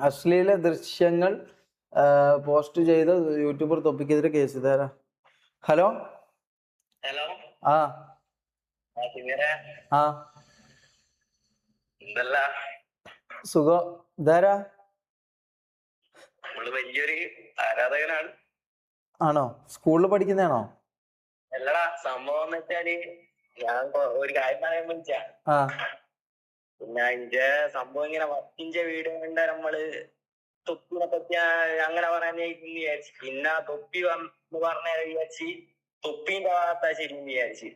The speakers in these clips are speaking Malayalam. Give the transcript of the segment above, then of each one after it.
അശ്ലീല ദൃശ്യങ്ങൾ പോസ്റ്റ് ചെയ്ത് യൂട്യൂബർ തൊപ്പിക്കെതിരെ കേസ്. ഇതാരാ? Hello hello. ആ ആ എന്തല്ല സുഖം. ഇതാരാ? നമ്മള് വലിയൊരു ആരാധകനാണ്. ആണോ? സ്കൂളിൽ പഠിക്കുന്നതാണോ? അല്ലടാ, സംഭവം എന്ന് വെച്ചാല് ഞാൻ ഒരു കാര്യം പറയാൻ വിളിച്ചാ. ആ പിന്നെ ഇന്റെ സംഭവം ഇങ്ങനെ വക്കിന്റെ വീഡിയോ കണ്ട നമ്മള് തൊപ്പിനെ പറ്റി അങ്ങനെ പറയാൻ വിചാരിച്ചു. പിന്നെ തൊപ്പി വന്ന് പറഞ്ഞ വിചാരിച്ച് തൊപ്പിന്റെ ഭാഗത്താ ശരി വിചാരിച്ചു.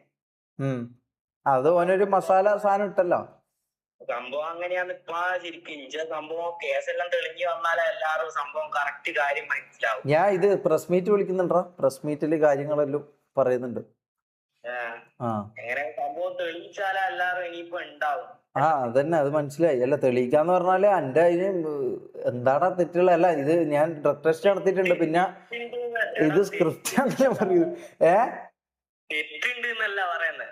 അത് ഓനൊരു മസാല സാധനം ഇട്ടല്ലോ. സംഭവം അങ്ങനെയാന്ന് ഇപ്പൊ ശരിക്കും ഇഞ്ച സംഭവം കേസെല്ലാം തെളിഞ്ഞു വന്നാലേ എല്ലാരും സംഭവം കറക്റ്റ് കാര്യം മനസ്സിലാവും. ഞാൻ ഇത് പ്രസ് മീറ്റ് വിളിക്കുന്നുണ്ടോ? പ്രസ് മീറ്റില് കാര്യങ്ങളെല്ലാം പറയുന്നുണ്ട്. എങ്ങനെ സംഭവം തെളിയിച്ചാലേ എല്ലാരും ഇനിയിപ്പോ ഉണ്ടാവും. അതന്നെ, അത് മനസ്സിലായി. അല്ല, തെളിയിക്കാന്ന് പറഞ്ഞാല് എന്റെ അതിന് എന്താടാ തെറ്റുള്ള. അല്ല, ഇത് ഞാൻ ഡ്രഗ് ടെസ്റ്റ് നടത്തിയിട്ടുണ്ട്. പിന്നെ ഇത് സ്ക്രിപ്റ്റ് ആണെന്നല്ലേ പറയൂ. തെറ്റുണ്ട് എന്നല്ല പറയുന്നത്.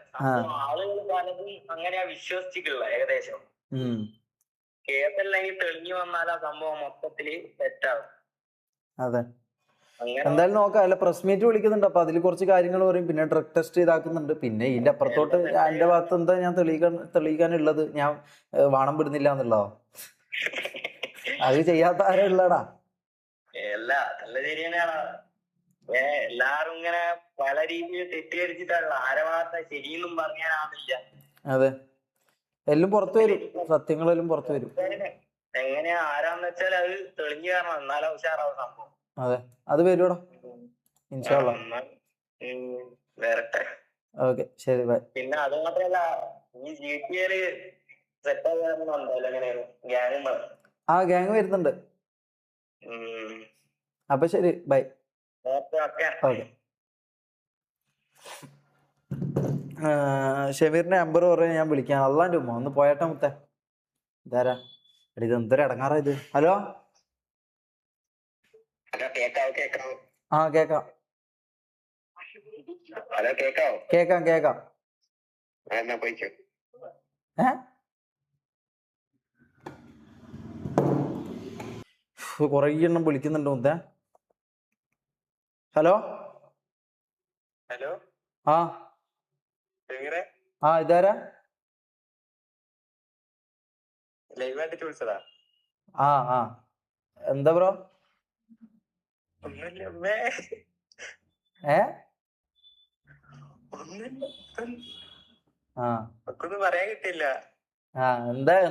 ആളുകൾ പലതും അങ്ങനെയാ വിശ്വസിച്ചിട്ടുള്ള ഏകദേശം. കേസെല്ലാം തെളിഞ്ഞു വന്നാൽ ആ സംഭവം മൊത്തത്തില് തെറ്റാവും. അതെ, എന്തായാലും നോക്കാം. അല്ല, പ്രസ് മീറ്റ് വിളിക്കുന്നുണ്ട്. അപ്പൊ അതിൽ കുറച്ച് കാര്യങ്ങൾ പറയും. പിന്നെ ഡ്രഗ് ടെസ്റ്റ് ഇതാക്കുന്നുണ്ട്. പിന്നെ ഇതിന്റെ അപ്പുറത്തോട്ട് എന്റെ ഭാഗത്ത് എന്താ ഞാൻ തെളിയിക്കാനുള്ളത്? ഞാൻ വാണം വിടുന്നില്ല എന്നുള്ളതോ? അത് ചെയ്യാത്ത ആരും ഉള്ളടാ. എല്ലാരും ഇങ്ങനെ പല രീതിയിൽ തെറ്റിദ്ധരിച്ചിട്ടുള്ള ആരെ ഭാഗത്ത ശരിയെന്നും പറയാനാവില്ല. അതെ, എല്ലാം പുറത്തു വരും, സത്യങ്ങളെല്ലാം പുറത്തു വരും. എങ്ങനെയാ ആരാന്ന് വെച്ചാൽ അത് തെളിഞ്ഞു കാരണം എന്നാലും ഉഷാറാവും സംഭവം. അതെ, അത് വരുവാടാ ഇൻഷാ അല്ലാഹ്. വരട്ടെ. ഓക്കെ, ശരി, ബൈ. പിന്നെ അത് മാത്രല്ല, ഈ GTA സെറ്റ് ഗ്യാങ് വരുന്നുണ്ട്. അപ്പൊ ശരി, ബൈ. ഓക്കെ. ഷമീറിന്റെ നമ്പർ പറയാൻ ഞാൻ വിളിക്കാം. അള്ളാന്റെ ഉമ്മ ഒന്ന് പോയാട്ടെ മുത്തേ. ഇതാരാ? ഇത് എന്തൊരു ഇടങ്ങാറാ ഇത്. ഹലോ. കേക്കാം. കേക്കാം. കൊറേ എണ്ണം വിളിക്കുന്നുണ്ട് മുത്തേ. ഹലോ. ഇതാരാ? എന്താ ബ്രോ? പറയാൻ കിട്ടില്ല.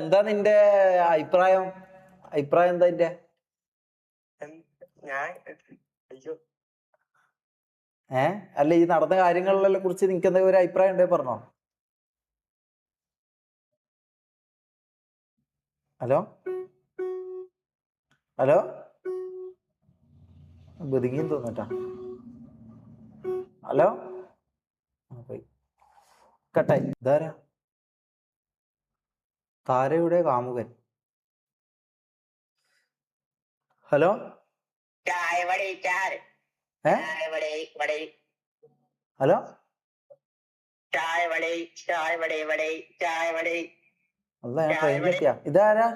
എന്താ നിന്റെ അഭിപ്രായം? എന്താ നിന്റെ? അല്ല, ഈ നടന്ന കാര്യങ്ങളെ കുറിച്ച് നിനക്ക് എന്തെങ്കിലും ഒരു അഭിപ്രായം ഉണ്ടേ പറഞ്ഞോ. ഹലോ. ബുദ്ധിക്കും തോന്നട്ടാ. ഹലോ. കട്ടായി. ഇതാരാ? താരയുടെ കാമുകൻ. ഹലോ. ഹലോ. അല്ല, ഞാൻ ട്രെയിനിലെത്തിയാ. ഇതാരാ?